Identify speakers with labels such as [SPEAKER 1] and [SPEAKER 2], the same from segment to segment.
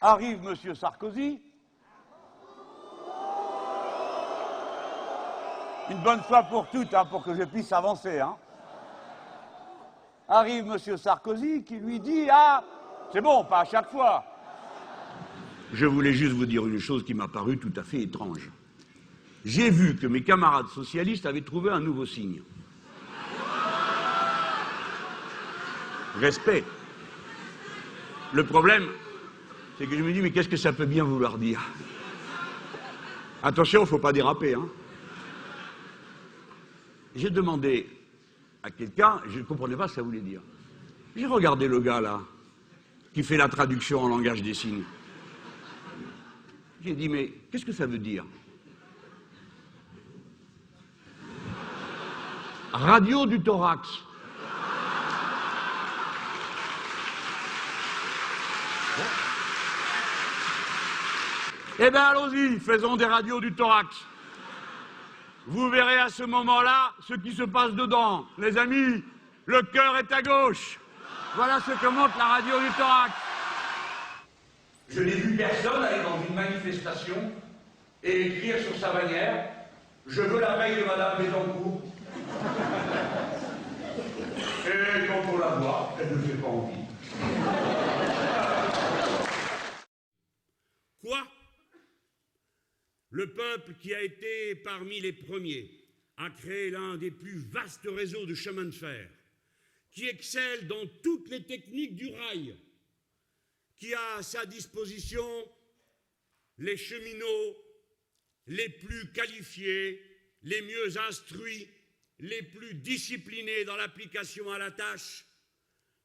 [SPEAKER 1] Arrive M. Sarkozy. Une bonne fois pour toutes, hein, pour que je puisse avancer. Hein. Arrive M. Sarkozy qui lui dit « Ah, c'est bon, pas à chaque fois ». Je voulais juste vous dire une chose qui m'a paru tout à fait étrange. J'ai vu que mes camarades socialistes avaient trouvé un nouveau signe. Respect. Le problème, c'est que je me dis, mais qu'est-ce que ça peut bien vouloir dire? Attention, il ne faut pas déraper. Hein. J'ai demandé à quelqu'un, je ne comprenais pas ce que ça voulait dire. J'ai regardé le gars là, qui fait la traduction en langage des signes. J'ai dit, mais qu'est-ce que ça veut dire? Radio du thorax. Eh bien, allons-y, faisons des radios du thorax. Vous verrez à ce moment-là ce qui se passe dedans. Les amis, le cœur est à gauche. Voilà ce que montre la radio du thorax. Je n'ai vu personne aller dans une manifestation et écrire sur sa bannière « Je veux la paye de Madame Bettencourt ». Et quand on la voit, elle ne fait pas envie.
[SPEAKER 2] Quoi? Le peuple qui a été parmi les premiers à créer l'un des plus vastes réseaux de chemins de fer, qui excelle dans toutes les techniques du rail, qui a à sa disposition les cheminots les plus qualifiés, les mieux instruits, les plus disciplinés dans l'application à la tâche,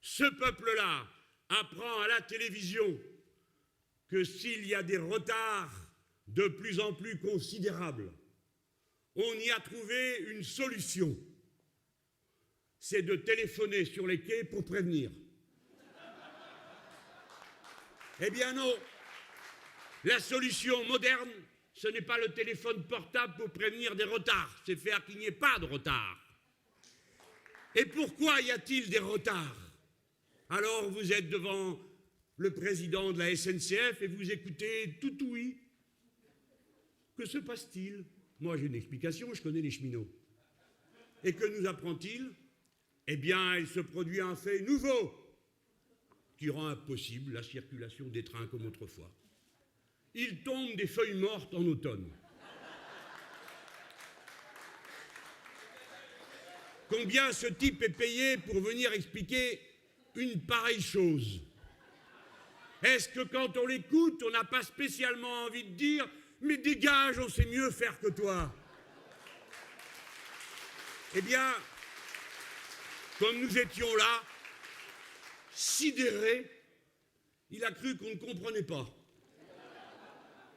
[SPEAKER 2] ce peuple-là apprend à la télévision que s'il y a des retards de plus en plus considérables, on y a trouvé une solution. C'est de téléphoner sur les quais pour prévenir. Eh bien non, la solution moderne, ce n'est pas le téléphone portable pour prévenir des retards, c'est faire qu'il n'y ait pas de retard. Et pourquoi y a-t-il des retards? Alors vous êtes devant le président de la SNCF et vous écoutez tout oui. Que se passe-t-il? Moi j'ai une explication, je connais les cheminots. Et que nous apprend-il? Eh bien, il se produit un fait nouveau qui rend impossible la circulation des trains comme autrefois. Il tombe des feuilles mortes en automne. Combien ce type est payé pour venir expliquer une pareille chose? Est-ce que quand on l'écoute, on n'a pas spécialement envie de dire « Mais dégage, on sait mieux faire que toi ». Eh bien, comme nous étions là, sidérés, il a cru qu'on ne comprenait pas.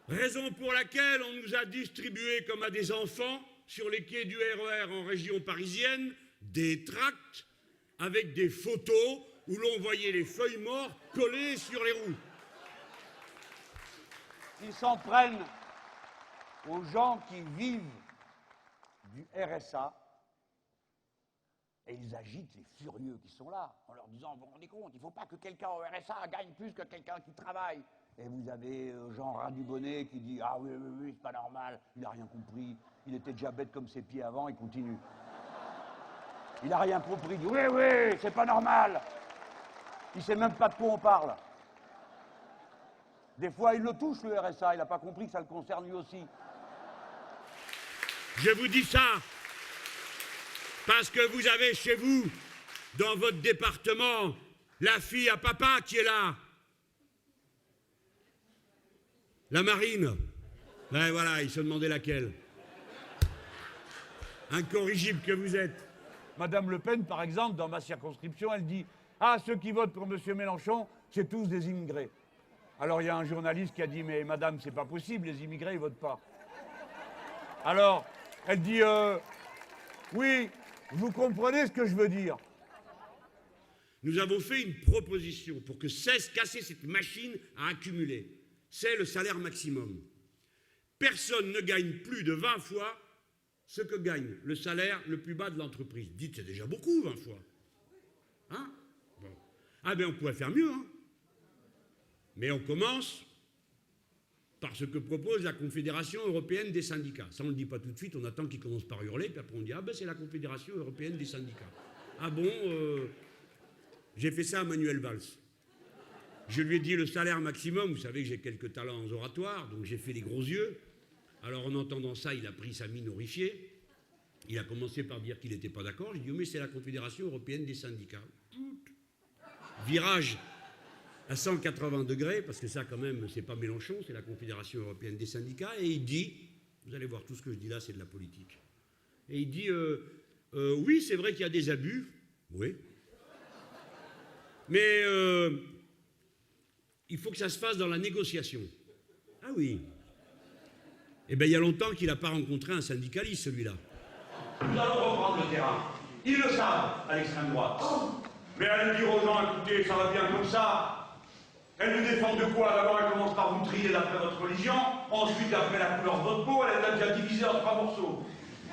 [SPEAKER 2] Raison pour laquelle on nous a distribué comme à des enfants, sur les quais du RER en région parisienne, des tracts avec des photos où l'on voyait les feuilles mortes collées sur les roues.
[SPEAKER 1] Ils s'en prennent aux gens qui vivent du RSA et ils agitent les furieux qui sont là en leur disant « Vous vous rendez compte, il ne faut pas que quelqu'un au RSA gagne plus que quelqu'un qui travaille ». Et vous avez Jean Radubonnet qui dit « Ah oui, oui, oui, c'est pas normal, il n'a rien compris, il était déjà bête comme ses pieds avant, il continue. Il n'a rien compris, il dit « Oui, oui, c'est pas normal ». Il ne sait même pas de quoi on parle. Des fois, il le touche, le RSA, il n'a pas compris que ça le concerne lui aussi.
[SPEAKER 2] Je vous dis ça parce que vous avez chez vous, dans votre département, la fille à papa qui est là. La marine. Ben voilà, il se demandait laquelle. Incorrigible que vous êtes.
[SPEAKER 1] Madame Le Pen, par exemple, dans ma circonscription, elle dit « Ah, ceux qui votent pour M. Mélenchon, c'est tous des immigrés. » Alors il y a un journaliste qui a dit « Mais madame, c'est pas possible, les immigrés, ils votent pas. » Alors, elle dit « Oui, vous comprenez ce que je veux dire. »
[SPEAKER 2] Nous avons fait une proposition pour que cesse casser cette machine à accumuler. C'est le salaire maximum. Personne ne gagne plus de 20 fois ce que gagne le salaire le plus bas de l'entreprise. Dites, c'est déjà beaucoup, 20 fois. Hein? Bon. Ah ben on pourrait faire mieux, hein? Mais on commence par ce que propose la Confédération européenne des syndicats. Ça, on ne le dit pas tout de suite, on attend qu'ils commencent par hurler, puis après on dit « Ah ben c'est la Confédération européenne des syndicats ». Ah bon j'ai fait ça à Manuel Valls. Je lui ai dit le salaire maximum, vous savez que j'ai quelques talents en oratoire, donc j'ai fait les gros yeux. Alors en entendant ça, il a pris sa mine horrifiée. Il a commencé par dire qu'il n'était pas d'accord. J'ai dit, oh, mais c'est la Confédération européenne des syndicats. Virage à 180 degrés, parce que ça quand même, c'est pas Mélenchon, c'est la Confédération européenne des syndicats. Et il dit, vous allez voir, tout ce que je dis là, c'est de la politique. Et il dit, oui, c'est vrai qu'il y a des abus. Oui. Mais il faut que ça se fasse dans la négociation. Ah oui. Eh bien, il y a longtemps qu'il n'a pas rencontré un syndicaliste, celui-là.
[SPEAKER 1] Nous allons reprendre le terrain. Ils le savent, à l'extrême droite. Mais allez dire aux gens, écoutez, ça va bien comme ça. Elles nous défendent de quoi? D'abord, elles commencent par vous trier d'après votre religion, ensuite, d'après la couleur de votre peau, elle est déjà divisée en 3 morceaux.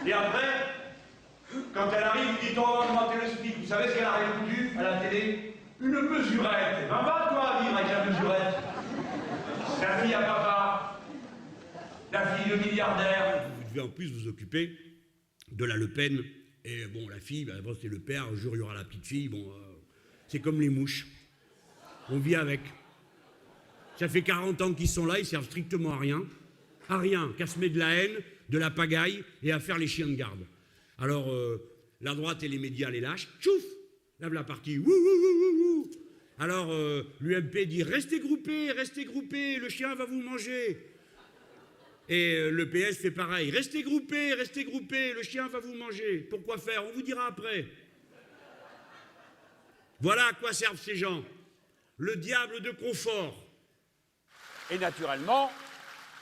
[SPEAKER 1] Et après, quand elle arrive, vous dites, on va augmenter le SMIC. Vous savez ce qu'elle a répondu à la télé? Une mesurette. Ben va, toi, vivre avec la mesurette. La fille à papa. La fille de milliardaire.
[SPEAKER 2] Vous devez en plus vous occuper de la Le Pen. Et bon, la fille, ben, bon, c'est le père, un jour il y aura la petite fille. Bon, c'est comme les mouches. On vit avec. Ça fait 40 ans qu'ils sont là, ils servent strictement à rien. À rien, qu'à se mettre de la haine, de la pagaille et à faire les chiens de garde. Alors, la droite et les médias les lâchent. Tchouf! Là, la partie. Wouh, wouh, wouh, wouh. Alors, l'UMP dit restez groupés, le chien va vous manger. Et le PS fait pareil. Restez groupés, le chien va vous manger. Pourquoi faire? On vous dira après. Voilà à quoi servent ces gens. Le diable de confort.
[SPEAKER 1] Et naturellement,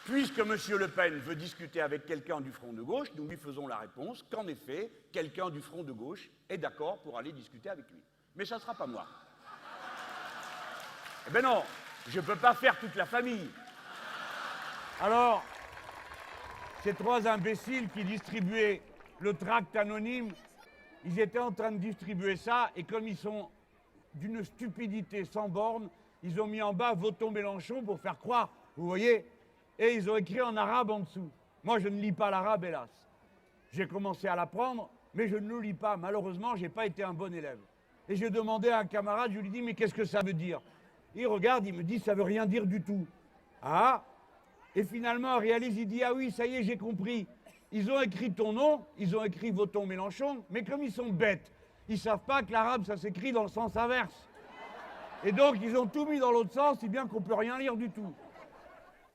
[SPEAKER 1] puisque M. Le Pen veut discuter avec quelqu'un du front de gauche, nous lui faisons la réponse qu'en effet, quelqu'un du front de gauche est d'accord pour aller discuter avec lui. Mais ça ne sera pas moi. Eh ben non, je ne peux pas faire toute la famille. Alors, ces 3 imbéciles qui distribuaient le tract anonyme, ils étaient en train de distribuer ça, et comme ils sont d'une stupidité sans borne, ils ont mis en bas « Votons Mélenchon » pour faire croire, vous voyez, et ils ont écrit en arabe en dessous. Moi, je ne lis pas l'arabe, hélas. J'ai commencé à l'apprendre, mais je ne le lis pas. Malheureusement, je n'ai pas été un bon élève. Et j'ai demandé à un camarade, je lui dis « Mais qu'est-ce que ça veut dire ?» Il regarde, il me dit « Ça veut rien dire du tout. » Ah. Et finalement, il réalise, il dit « Ah oui, ça y est, j'ai compris. Ils ont écrit ton nom, ils ont écrit « Votons Mélenchon », mais comme ils sont bêtes, ils ne savent pas que l'arabe, ça s'écrit dans le sens inverse. Et donc, ils ont tout mis dans l'autre sens, si bien qu'on ne peut rien lire du tout.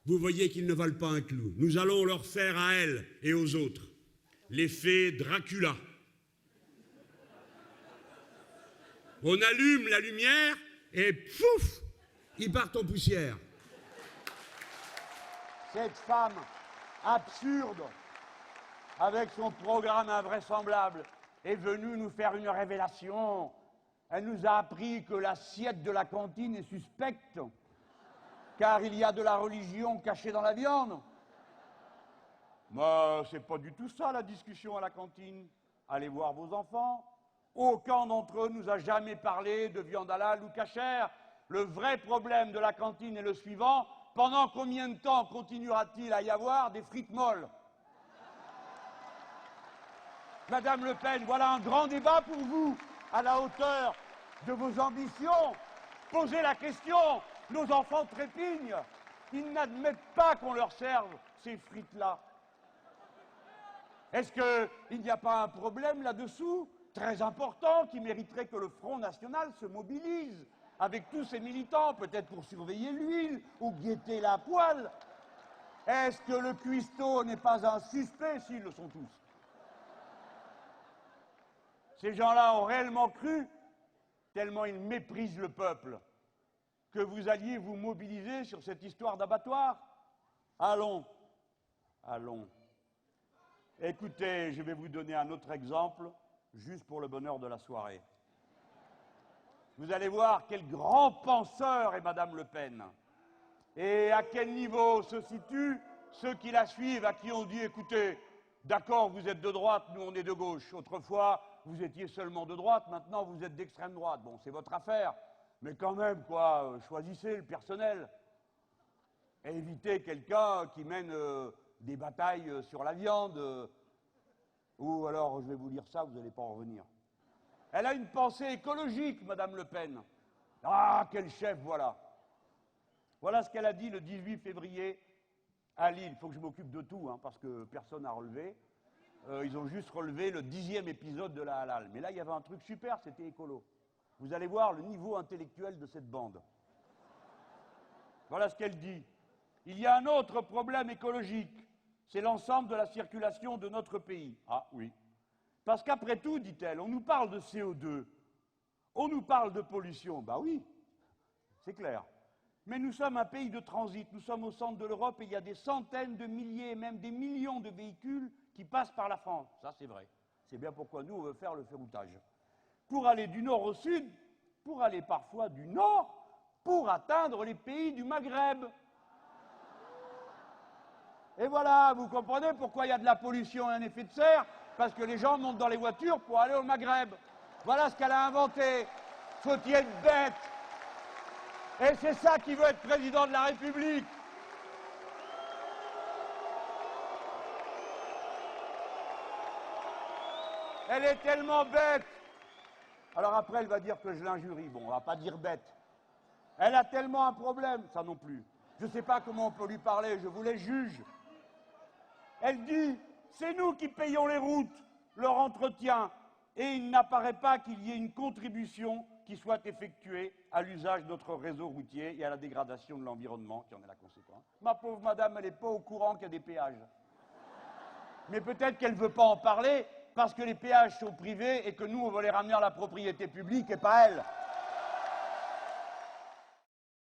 [SPEAKER 2] Vous voyez qu'ils ne valent pas un clou. Nous allons leur faire à elles et aux autres l'effet Dracula. On allume la lumière et pouf, ils partent en poussière.
[SPEAKER 1] Cette femme absurde, avec son programme invraisemblable, est venue nous faire une révélation. Elle nous a appris que l'assiette de la cantine est suspecte, car il y a de la religion cachée dans la viande. Mais c'est pas du tout ça la discussion à la cantine. Allez voir vos enfants. Aucun d'entre eux nous a jamais parlé de viande halal ou cachère. Le vrai problème de la cantine est le suivant. Pendant combien de temps continuera-t-il à y avoir des frites molles? Madame Le Pen, voilà un grand débat pour vous, à la hauteur de vos ambitions. Posez la question. Nos enfants trépignent. Ils n'admettent pas qu'on leur serve ces frites-là. Est-ce qu'il n'y a pas un problème là-dessous, très important, qui mériterait que le Front National se mobilise avec tous ses militants, peut-être pour surveiller l'huile ou guetter la poêle? Est-ce que le cuistot n'est pas un suspect, s'ils le sont tous? Ces gens-là ont réellement cru, tellement ils méprisent le peuple, que vous alliez vous mobiliser sur cette histoire d'abattoir? Allons, allons. Écoutez, je vais vous donner un autre exemple, juste pour le bonheur de la soirée. Vous allez voir quel grand penseur est Madame Le Pen. Et à quel niveau se situent ceux qui la suivent, à qui on dit, écoutez, d'accord, vous êtes de droite, nous on est de gauche. Autrefois, vous étiez seulement de droite, maintenant vous êtes d'extrême droite. Bon, c'est votre affaire, mais quand même, quoi, choisissez le personnel. Et éviter quelqu'un qui mène des batailles sur la viande. Ou alors, je vais vous lire ça, vous n'allez pas en revenir. Elle a une pensée écologique, Madame Le Pen. Ah, quel chef, voilà. Voilà ce qu'elle a dit le 18 février à Lille. Il faut que je m'occupe de tout, hein, parce que personne n'a relevé. Ils ont juste relevé le 10e épisode de la halal. Mais là, il y avait un truc super, c'était écolo. Vous allez voir le niveau intellectuel de cette bande. Voilà ce qu'elle dit. Il y a un autre problème écologique. C'est l'ensemble de la circulation de notre pays. Ah oui. Parce qu'après tout, dit-elle, on nous parle de CO2. On nous parle de pollution. Bah oui, c'est clair. Mais nous sommes un pays de transit. Nous sommes au centre de l'Europe et il y a des centaines de milliers, même des millions de véhicules qui passent par la France. Ça, c'est vrai. C'est bien pourquoi nous, on veut faire le ferroutage. Pour aller du nord au sud, pour aller parfois du nord, pour atteindre les pays du Maghreb. Et voilà, vous comprenez pourquoi il y a de la pollution et un effet de serre? Parce que les gens montent dans les voitures pour aller au Maghreb. Voilà ce qu'elle a inventé. Faut-il être bête? Et c'est ça qui veut être président de la République. Elle est tellement bête. Alors après, elle va dire que je l'injurie. Bon, on va pas dire bête. Elle a tellement un problème, ça non plus. Je ne sais pas comment on peut lui parler, je vous les juge. Elle dit, c'est nous qui payons les routes, leur entretien, et il n'apparaît pas qu'il y ait une contribution qui soit effectuée à l'usage de notre réseau routier et à la dégradation de l'environnement, qui en est la conséquence. Ma pauvre madame, elle n'est pas au courant qu'il y a des péages. Mais peut-être qu'elle ne veut pas en parler parce que les péages sont privés et que nous, on veut les ramener à la propriété publique et pas elle.